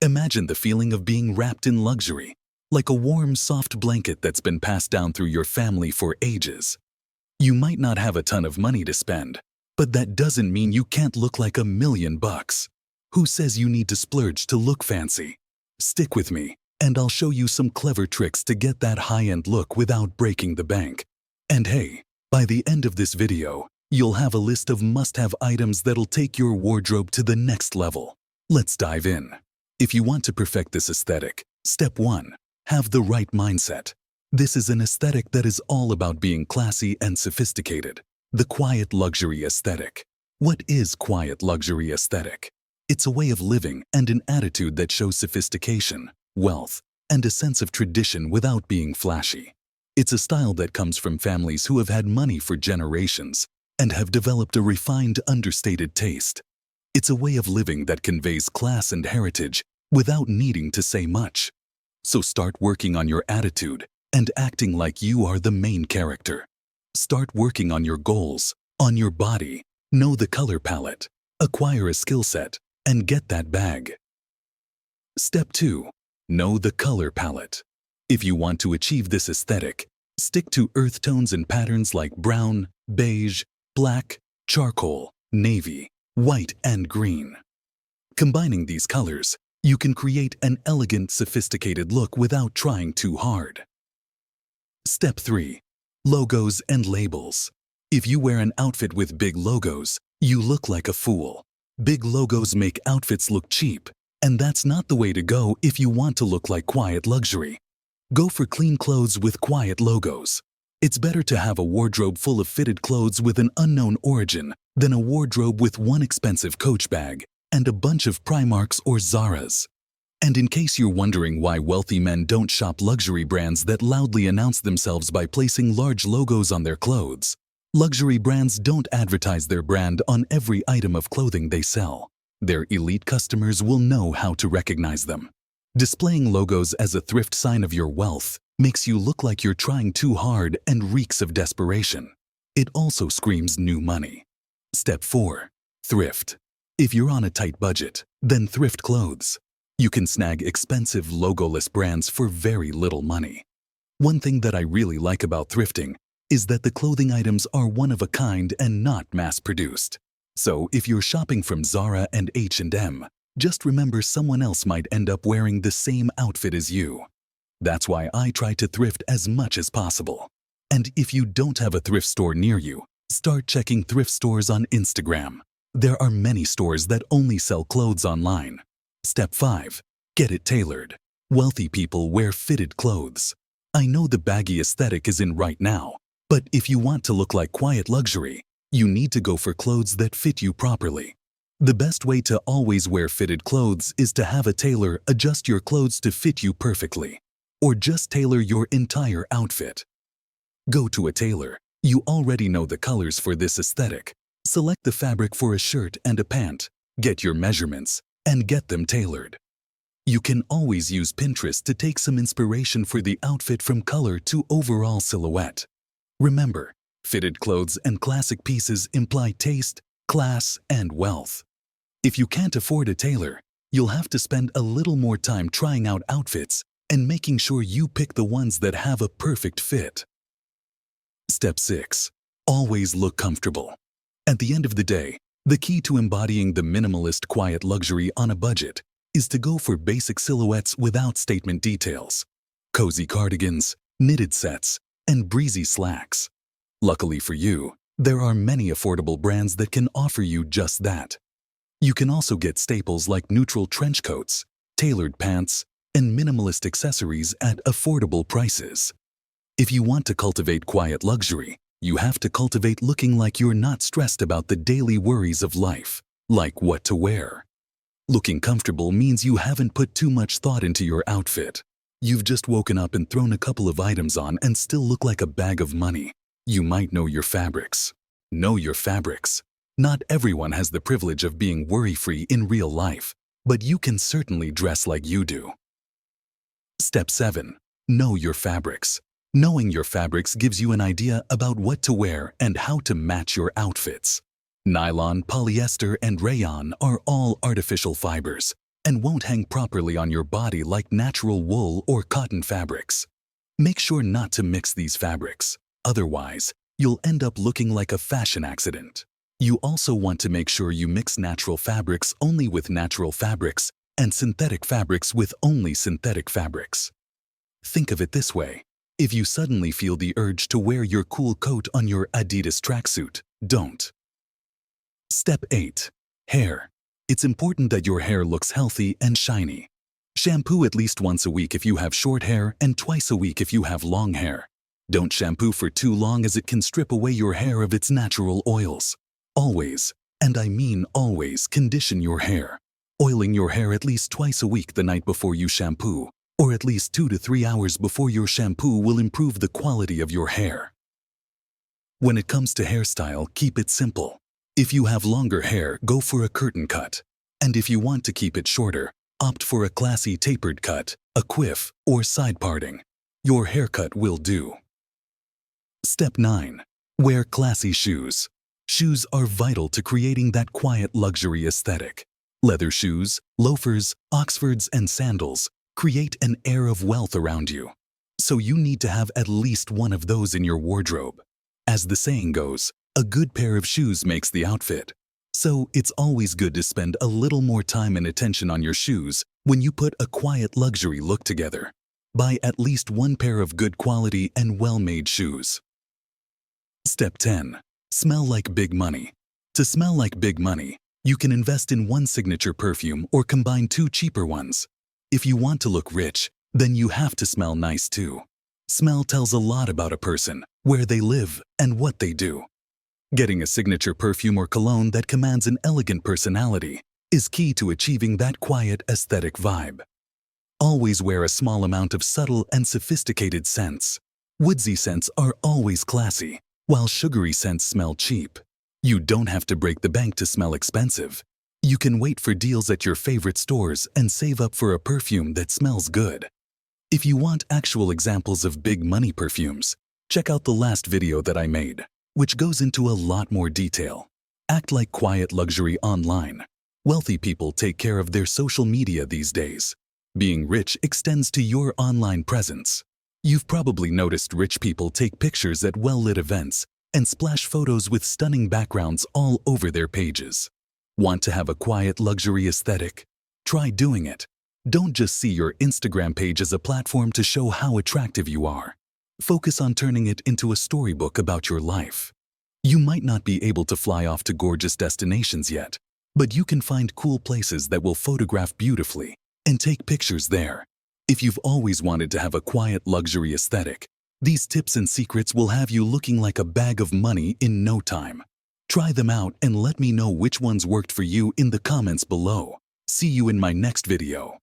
Imagine the feeling of being wrapped in luxury, like a warm, soft blanket that's been passed down through your family for ages. You might not have a ton of money to spend, but that doesn't mean you can't look like $1,000,000. Who says you need to splurge to look fancy? Stick with me, and I'll show you some clever tricks to get that high-end look without breaking the bank. And hey, by the end of this video, you'll have a list of must-have items that'll take your wardrobe to the next level. Let's dive in. If you want to perfect this aesthetic, step 1. Have the right mindset. This is an aesthetic that is all about being classy and sophisticated. The quiet luxury aesthetic. What is quiet luxury aesthetic? It's a way of living and an attitude that shows sophistication, wealth, and a sense of tradition without being flashy. It's a style that comes from families who have had money for generations and have developed a refined, understated taste. It's a way of living that conveys class and heritage without needing to say much. So start working on your attitude and acting like you are the main character. Start working on your goals, on your body, know the color palette, acquire a skill set, and get that bag. Step 2. Know the color palette. If you want to achieve this aesthetic, stick to earth tones and patterns like brown, beige, black, charcoal, navy, white, and green. Combining these colors, you can create an elegant, sophisticated look without trying too hard. Step 3. Logos and labels. If you wear an outfit with big logos, you look like a fool. Big logos make outfits look cheap, and that's not the way to go if you want to look like quiet luxury. Go for clean clothes with quiet logos. It's better to have a wardrobe full of fitted clothes with an unknown origin than a wardrobe with one expensive Coach bag and a bunch of Primarks or Zaras. And in case you're wondering why wealthy men don't shop luxury brands that loudly announce themselves by placing large logos on their clothes, luxury brands don't advertise their brand on every item of clothing they sell. Their elite customers will know how to recognize them. Displaying logos as a thrift sign of your wealth makes you look like you're trying too hard and reeks of desperation. It also screams new money. Step 4. Thrift. If you're on a tight budget, then thrift clothes. You can snag expensive logoless brands for very little money. One thing that I really like about thrifting is that the clothing items are one of a kind and not mass-produced. So if you're shopping from Zara and H&M, just remember someone else might end up wearing the same outfit as you. That's why I try to thrift as much as possible. And if you don't have a thrift store near you, start checking thrift stores on Instagram. There are many stores that only sell clothes online. Step 5. Get it tailored. Wealthy people wear fitted clothes. I know the baggy aesthetic is in right now, but if you want to look like quiet luxury, you need to go for clothes that fit you properly. The best way to always wear fitted clothes is to have a tailor adjust your clothes to fit you perfectly, or just tailor your entire outfit. Go to a tailor. You already know the colors for this aesthetic. Select the fabric for a shirt and a pant, get your measurements, and get them tailored. You can always use Pinterest to take some inspiration for the outfit from color to overall silhouette. Remember, fitted clothes and classic pieces imply taste, class, and wealth. If you can't afford a tailor, you'll have to spend a little more time trying out outfits and making sure you pick the ones that have a perfect fit. Step 6. Always look comfortable. At the end of the day, the key to embodying the minimalist quiet luxury on a budget is to go for basic silhouettes without statement details. Cozy cardigans, knitted sets, and breezy slacks. Luckily for you, there are many affordable brands that can offer you just that. You can also get staples like neutral trench coats, tailored pants, and minimalist accessories at affordable prices. If you want to cultivate quiet luxury, you have to cultivate looking like you're not stressed about the daily worries of life, like what to wear. Looking comfortable means you haven't put too much thought into your outfit. You've just woken up and thrown a couple of items on and still look like a bag of money. You might know your fabrics. Know your fabrics. Not everyone has the privilege of being worry-free in real life, but you can certainly dress like you do. Step 7. Know your fabrics. Knowing your fabrics gives you an idea about what to wear and how to match your outfits. Nylon, polyester, and rayon are all artificial fibers, and won't hang properly on your body like natural wool or cotton fabrics. Make sure not to mix these fabrics. Otherwise, you'll end up looking like a fashion accident. You also want to make sure you mix natural fabrics only with natural fabrics and synthetic fabrics with only synthetic fabrics. Think of it this way. If you suddenly feel the urge to wear your cool coat on your Adidas tracksuit, don't. Step 8. Hair. It's important that your hair looks healthy and shiny. Shampoo at least once a week if you have short hair and twice a week if you have long hair. Don't shampoo for too long as it can strip away your hair of its natural oils. Always, and I mean always, condition your hair. Oiling your hair at least twice a week the night before you shampoo, or at least 2 to 3 hours before your shampoo will improve the quality of your hair. When it comes to hairstyle, keep it simple. If you have longer hair, go for a curtain cut. And if you want to keep it shorter, opt for a classy tapered cut, a quiff, or side parting. Your haircut will do. Step 9. Wear classy shoes. Shoes are vital to creating that quiet luxury aesthetic. Leather shoes, loafers, Oxfords, and sandals create an air of wealth around you. So you need to have at least one of those in your wardrobe. As the saying goes, a good pair of shoes makes the outfit. So it's always good to spend a little more time and attention on your shoes when you put a quiet luxury look together. Buy at least one pair of good quality and well-made shoes. Step 10. Smell like big money. To smell like big money, you can invest in one signature perfume or combine 2 cheaper ones. If you want to look rich, then you have to smell nice too. Smell tells a lot about a person, where they live, and what they do. Getting a signature perfume or cologne that commands an elegant personality is key to achieving that quiet aesthetic vibe. Always wear a small amount of subtle and sophisticated scents. Woodsy scents are always classy, while sugary scents smell cheap. You don't have to break the bank to smell expensive. You can wait for deals at your favorite stores and save up for a perfume that smells good. If you want actual examples of big money perfumes, check out the last video that I made, which goes into a lot more detail. Act like quiet luxury online. Wealthy people take care of their social media these days. Being rich extends to your online presence. You've probably noticed rich people take pictures at well-lit events and splash photos with stunning backgrounds all over their pages. Want to have a quiet luxury aesthetic? Try doing it. Don't just see your Instagram page as a platform to show how attractive you are. Focus on turning it into a storybook about your life. You might not be able to fly off to gorgeous destinations yet, but you can find cool places that will photograph beautifully and take pictures there. If you've always wanted to have a quiet luxury aesthetic, these tips and secrets will have you looking like a bag of money in no time. Try them out and let me know which ones worked for you in the comments below. See you in my next video.